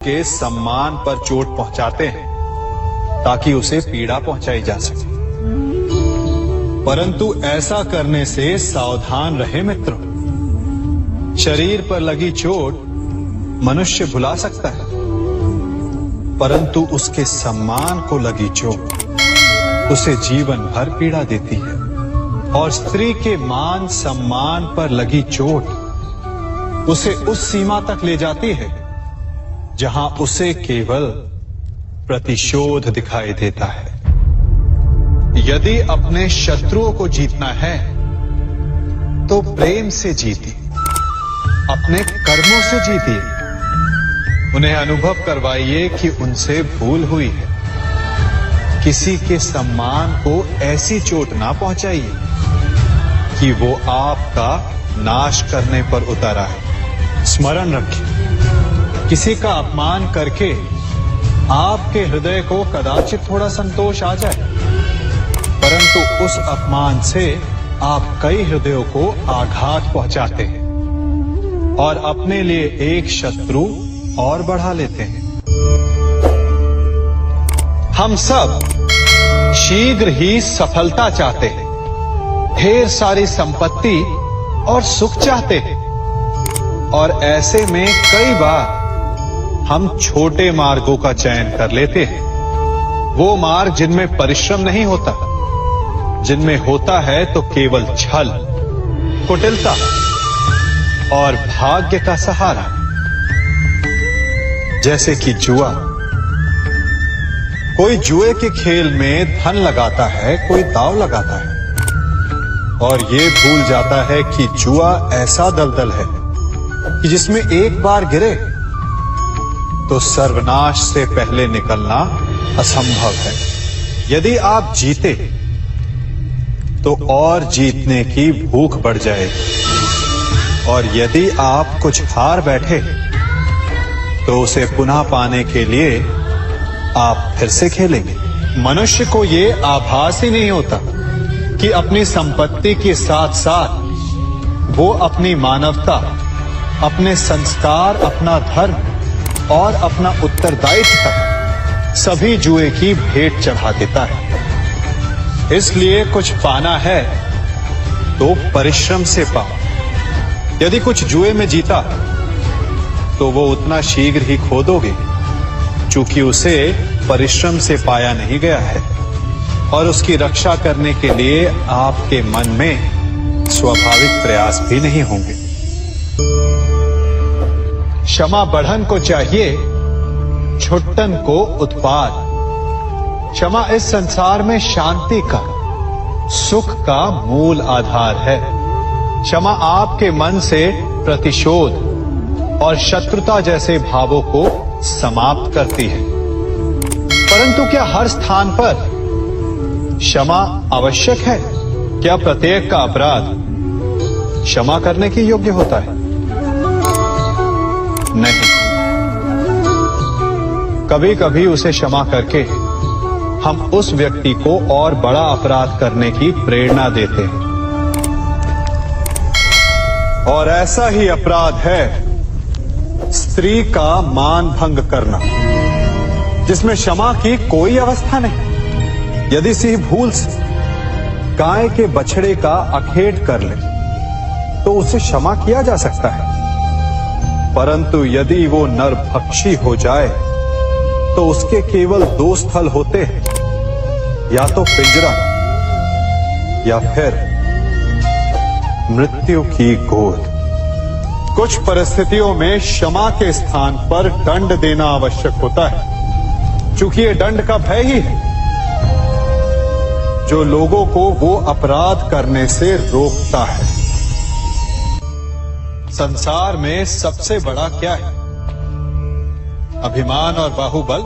के सम्मान पर चोट पहुंचाते हैं ताकि उसे पीड़ा पहुंचाई जा सके। परंतु ऐसा करने से सावधान रहे मित्रों। शरीर पर लगी चोट मनुष्य भुला सकता है, परंतु उसके सम्मान को लगी चोट उसे जीवन भर पीड़ा देती है। और स्त्री के मान सम्मान पर लगी चोट उसे उस सीमा तक ले जाती है जहां उसे केवल प्रतिशोध दिखाई देता है। यदि अपने शत्रुओं को जीतना है तो प्रेम से जीतिए, अपने कर्मों से जीतिए। उन्हें अनुभव करवाइए कि उनसे भूल हुई है। किसी के सम्मान को ऐसी चोट ना पहुंचाइए कि वो आपका नाश करने पर उतर आए। स्मरण रखिए, किसी का अपमान करके आपके हृदय को कदाचित थोड़ा संतोष आ जाए, परंतु उस अपमान से आप कई हृदयों को आघात पहुंचाते हैं और अपने लिए एक शत्रु और बढ़ा लेते हैं। हम सब शीघ्र ही सफलता चाहते हैं, ढेर सारी संपत्ति और सुख चाहते हैं, और ऐसे में कई बार हम छोटे मार्गों का चयन कर लेते हैं। वो मार्ग जिनमें परिश्रम नहीं होता, जिनमें होता है तो केवल छल, कुटिलता और भाग्य का सहारा। जैसे कि जुआ। कोई जुए के खेल में धन लगाता है, कोई दांव लगाता है और ये भूल जाता है कि जुआ ऐसा दलदल है कि जिसमें एक बार गिरे तो सर्वनाश से पहले निकलना असंभव है। यदि आप जीते तो और जीतने की भूख बढ़ जाएगी, और यदि आप कुछ हार बैठे तो उसे पुनः पाने के लिए आप फिर से खेलेंगे। मनुष्य को ये आभास ही नहीं होता कि अपनी संपत्ति के साथ साथ वो अपनी मानवता, अपने संस्कार, अपना धर्म और अपना उत्तरदायित्व तक सभी जुए की भेंट चढ़ा देता है। इसलिए कुछ पाना है तो परिश्रम से पाओ। यदि कुछ जुए में जीता तो वो उतना शीघ्र ही खो दोगे, चूंकि उसे परिश्रम से पाया नहीं गया है, और उसकी रक्षा करने के लिए आपके मन में स्वाभाविक प्रयास भी नहीं होंगे। क्षमा बढ़न को चाहिए, छुट्टन को उत्पाद। क्षमा इस संसार में शांति का, सुख का मूल आधार है। क्षमा आपके मन से प्रतिशोध और शत्रुता जैसे भावों को समाप्त करती है। परंतु क्या हर स्थान पर क्षमा आवश्यक है? क्या प्रत्येक का अपराध क्षमा करने के योग्य होता है? नहीं। कभी कभी उसे क्षमा करके हम उस व्यक्ति को और बड़ा अपराध करने की प्रेरणा देते हैं, और ऐसा ही अपराध है स्त्री का मान भंग करना, जिसमें क्षमा की कोई अवस्था नहीं। यदि सिंह भूल से गाय के बछड़े का अखेट कर ले तो उसे क्षमा किया जा सकता है, परंतु यदि वो नरभक्षी हो जाए तो उसके केवल दो स्थल होते हैं, या तो पिंजरा या फिर मृत्यु की गोद। कुछ परिस्थितियों में क्षमा के स्थान पर दंड देना आवश्यक होता है, क्योंकि ये दंड का भय ही है जो लोगों को वो अपराध करने से रोकता है। संसार में सबसे बड़ा क्या है? अभिमान और बाहुबल,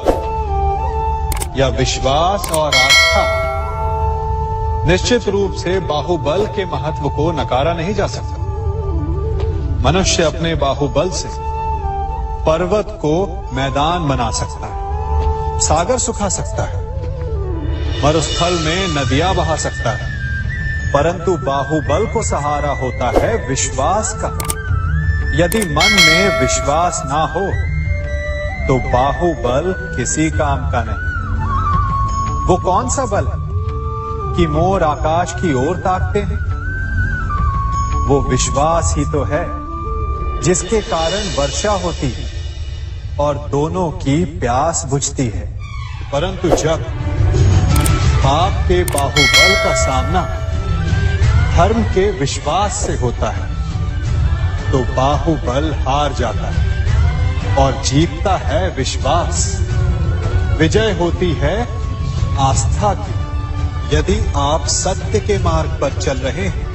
या विश्वास और आस्था? निश्चित रूप से बाहुबल के महत्व को नकारा नहीं जा सकता। मनुष्य अपने बाहुबल से पर्वत को मैदान बना सकता है, सागर सुखा सकता है, मरुस्थल में नदियां बहा सकता है, परंतु बाहुबल को सहारा होता है विश्वास का। यदि मन में विश्वास ना हो तो बाहुबल किसी काम का नहीं। वो कौन सा बल कि मोर आकाश की ओर ताकते हैं? वो विश्वास ही तो है जिसके कारण वर्षा होती है और दोनों की प्यास बुझती है। परंतु जब पाप के बाहुबल का सामना धर्म के विश्वास से होता है तो बाहुबल हार जाता है और जीतता है विश्वास। विजय होती है आस्था की। यदि आप सत्य के मार्ग पर चल रहे हैं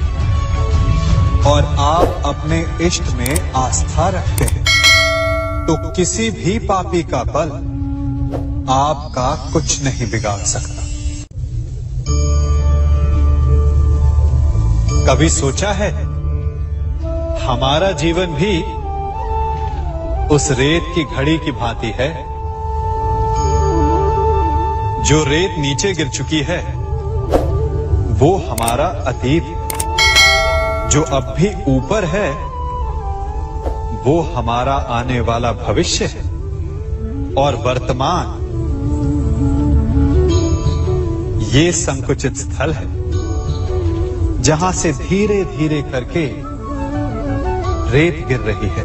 और आप अपने इष्ट में आस्था रखते हैं तो किसी भी पापी का बल आपका कुछ नहीं बिगाड़ सकता। कभी सोचा है हमारा जीवन भी उस रेत की घड़ी की भांति है? जो रेत नीचे गिर चुकी है वो हमारा अतीत है, जो अब भी ऊपर है वो हमारा आने वाला भविष्य है, और वर्तमान ये संकुचित स्थल है जहां से धीरे धीरे करके रेत गिर रही है।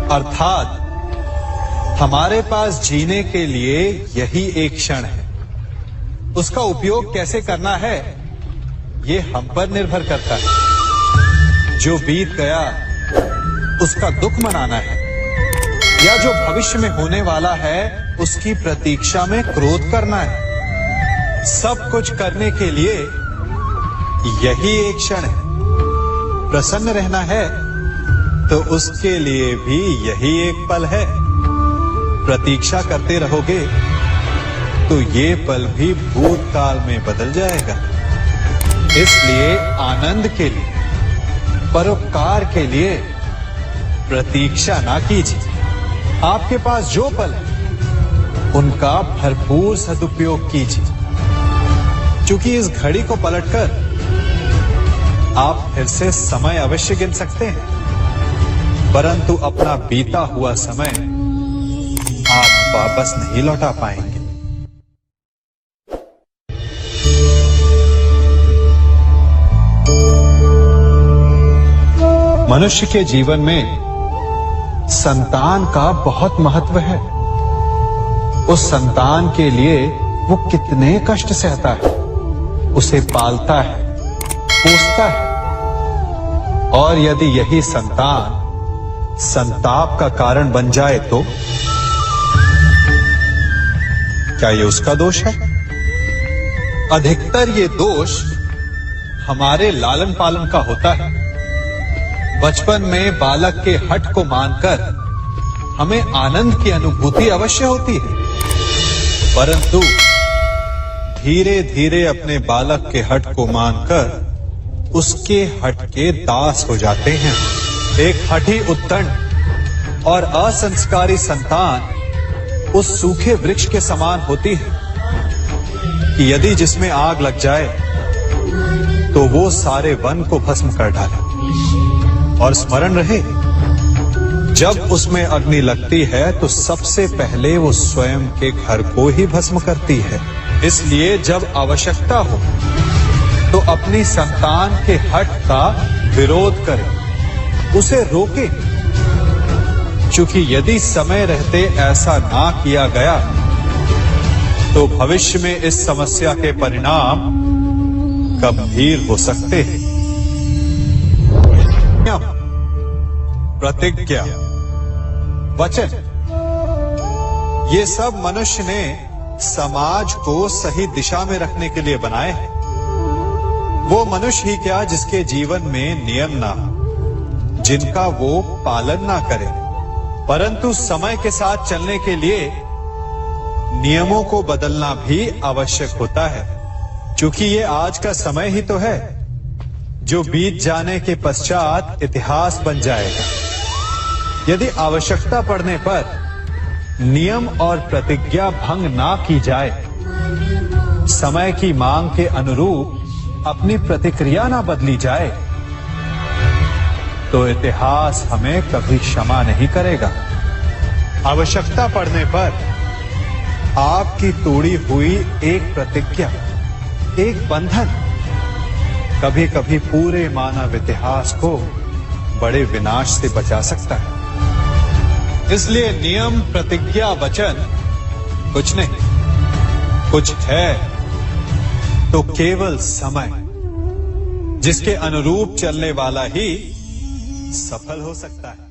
अर्थात हमारे पास जीने के लिए यही एक क्षण है। उसका उपयोग कैसे करना है ये हम पर निर्भर करता है। जो बीत गया उसका दुख मनाना है या जो भविष्य में होने वाला है उसकी प्रतीक्षा में क्रोध करना है। सब कुछ करने के लिए यही एक क्षण है। प्रसन्न रहना है तो उसके लिए भी यही एक पल है। प्रतीक्षा करते रहोगे तो ये पल भी भूतकाल में बदल जाएगा। इसलिए आनंद के लिए, परोपकार के लिए प्रतीक्षा ना कीजिए। आपके पास जो पल है उनका भरपूर सदुपयोग कीजिए, क्योंकि इस घड़ी को पलटकर आप फिर से समय अवश्य गिन सकते हैं, परंतु अपना बीता हुआ समय आप वापस नहीं लौटा पाएंगे। मनुष्य के जीवन में संतान का बहुत महत्व है। उस संतान के लिए वो कितने कष्ट सहता है, उसे पालता है, पोसता है, और यदि यही संतान संताप का कारण बन जाए तो क्या ये उसका दोष है? अधिकतर ये दोष हमारे लालन पालन का होता है। बचपन में बालक के हठ को मानकर हमें आनंद की अनुभूति अवश्य होती है, परंतु धीरे धीरे अपने बालक के हठ को मानकर उसके हठ के दास हो जाते हैं। एक हठी उत्तंड और असंस्कारी संतान उस सूखे वृक्ष के समान होती है कि यदि जिसमें आग लग जाए तो वो सारे वन को भस्म कर डाले। और स्मरण रहे, जब उसमें अग्नि लगती है तो सबसे पहले वो स्वयं के घर को ही भस्म करती है। इसलिए जब आवश्यकता हो तो अपनी संतान के हठ का विरोध करें, उसे रोके, क्योंकि यदि समय रहते ऐसा ना किया गया तो भविष्य में इस समस्या के परिणाम गंभीर हो सकते हैं। प्रतिज्ञा, वचन, ये सब मनुष्य ने समाज को सही दिशा में रखने के लिए बनाए हैं। वो मनुष्य ही क्या जिसके जीवन में नियम ना हो, जिनका वो पालन ना करे, परंतु समय के साथ चलने के लिए नियमों को बदलना भी आवश्यक होता है, क्योंकि ये आज का समय ही तो है जो बीत जाने के पश्चात इतिहास बन जाएगा। यदि आवश्यकता पड़ने पर नियम और प्रतिज्ञा भंग ना की जाए, समय की मांग के अनुरूप अपनी प्रतिक्रिया ना बदली जाए, तो इतिहास हमें कभी क्षमा नहीं करेगा। आवश्यकता पड़ने पर आपकी तोड़ी हुई एक प्रतिज्ञा, एक बंधन कभी कभी पूरे मानव इतिहास को बड़े विनाश से बचा सकता है। इसलिए नियम, प्रतिज्ञा, वचन कुछ नहीं, कुछ है तो केवल समय, जिसके अनुरूप चलने वाला ही सफल हो सकता है।